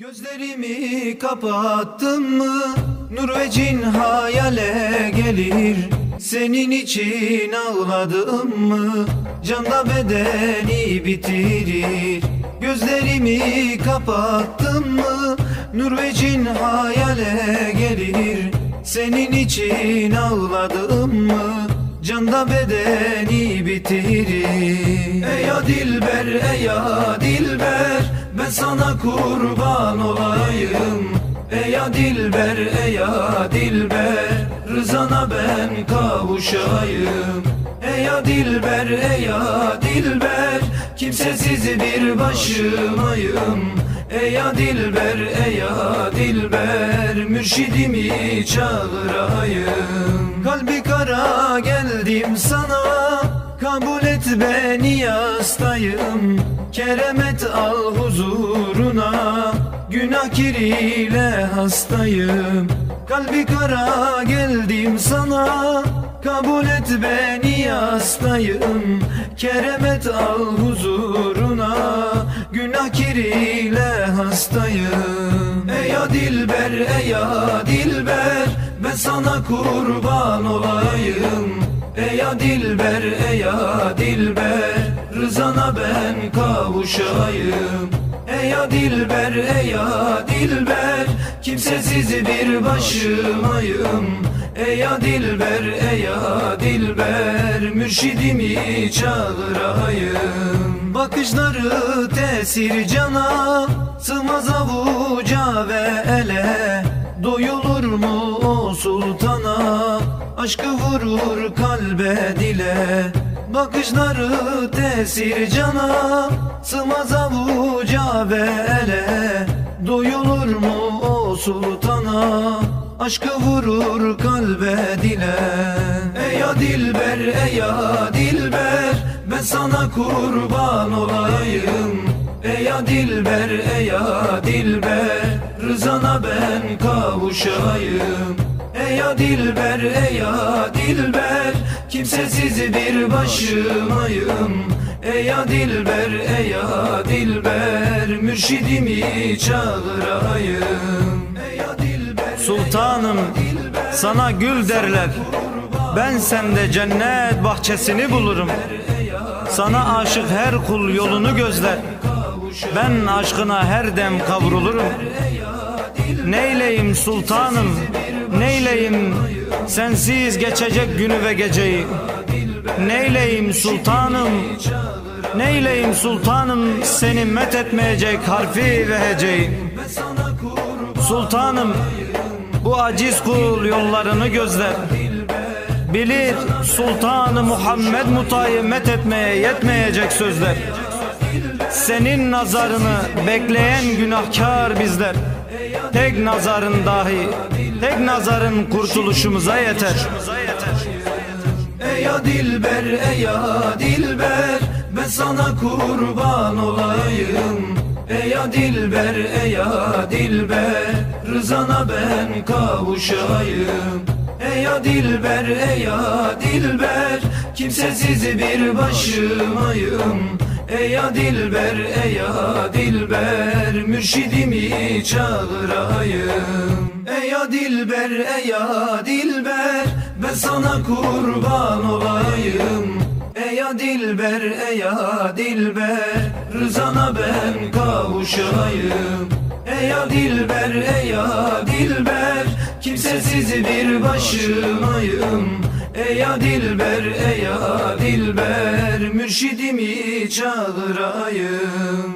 Gözlerimi kapattım mı nur ve cin hayale gelir. Senin için ağladım mı canda bedeni bitirir. Gözlerimi kapattım mı nur ve cin hayale gelir. Senin için ağladım mı canda bedeni bitirir. Ey ya dilber, ey ya dilber, ben sana kurban olayım. Ey ya dilber, ey ya dilber, rızana ben kavuşayım. Ey ya dilber, ey ya dilber, kimsesiz bir başımayım. Ey ya dilber, ey ya dilber, mürşidimi çağırayım. Kalbi kara geldim sana, kabul et beni hastayım. Keremet al huzuruna, günah kiriyle hastayım. Kalbi kara geldim sana, kabul et beni hastayım. Keremet al huzuruna, günah kiriyle hastayım. Ey ya dilber, ey ya dilber, ben sana kurban olayım. Ey ya dilber, ey ya dilber, rızana ben kavuşayım. Ey ya dilber, ey ya dilber, kimsesiz bir başımayım. Ey ya dilber, ey ya dilber, mürşidimi çağırayım. Bakışları tesir cana, sığmaz avuca ve ele. Doyulur mu o sultana, aşkı vurur kalbe dile. Bakışları tesir cana, sığmaz avuca ve ele. Doyulur mu o sultana, aşkı vurur kalbe dile. Ey ya dilber, ey ya dilber, ben sana kurban olayım. Ey ya dilber, ey ya dilber, rızana ben kavuşayım. Ey ya dilber, ey ya dilber, kimsesiz bir başımayım. Ey ya dilber, ey ya dilber, mürşidimi çağırayım. Ey ya dilber, Sultanım, sana gül derler, ben sende cennet bahçesini bulurum. Sana aşık her kul yolunu gözler, ben aşkına her dem kavrulurum. Neyleyim sultanım, neyleyim sensiz geçecek günü ve geceyi. Neyleyim sultanım, neyleyim sultanım, seni met etmeyecek harfi ve heceyi. Sultanım, bu aciz kul yollarını gözler, bilir Sultanı Muhammed Muta'yı met etmeye yetmeyecek sözler. Senin nazarını bekleyen günahkar bizler. Tek nazarın dahi, tek nazarın kurtuluşumuza yeter. Ey ya dilber, ey ya dilber, ben sana kurban olayım. Ey ya dilber, ey ya dilber, rızana ben kavuşayım. Ey ya dilber, ey ya dilber, kimsesiz bir başımayım. Ey ya dilber, ey ya dilber, mürşidimi çağırayım. Ey ya dilber, ey ya dilber, ben sana kurban olayım. Ey ya dilber, ey ya dilber, rızana ben kavuşayım. Ey ya dilber, ey ya dilber, kimsesiz bir başımayım. Ey ya dilber, ey ya dilber, mürşidimi çağırayım.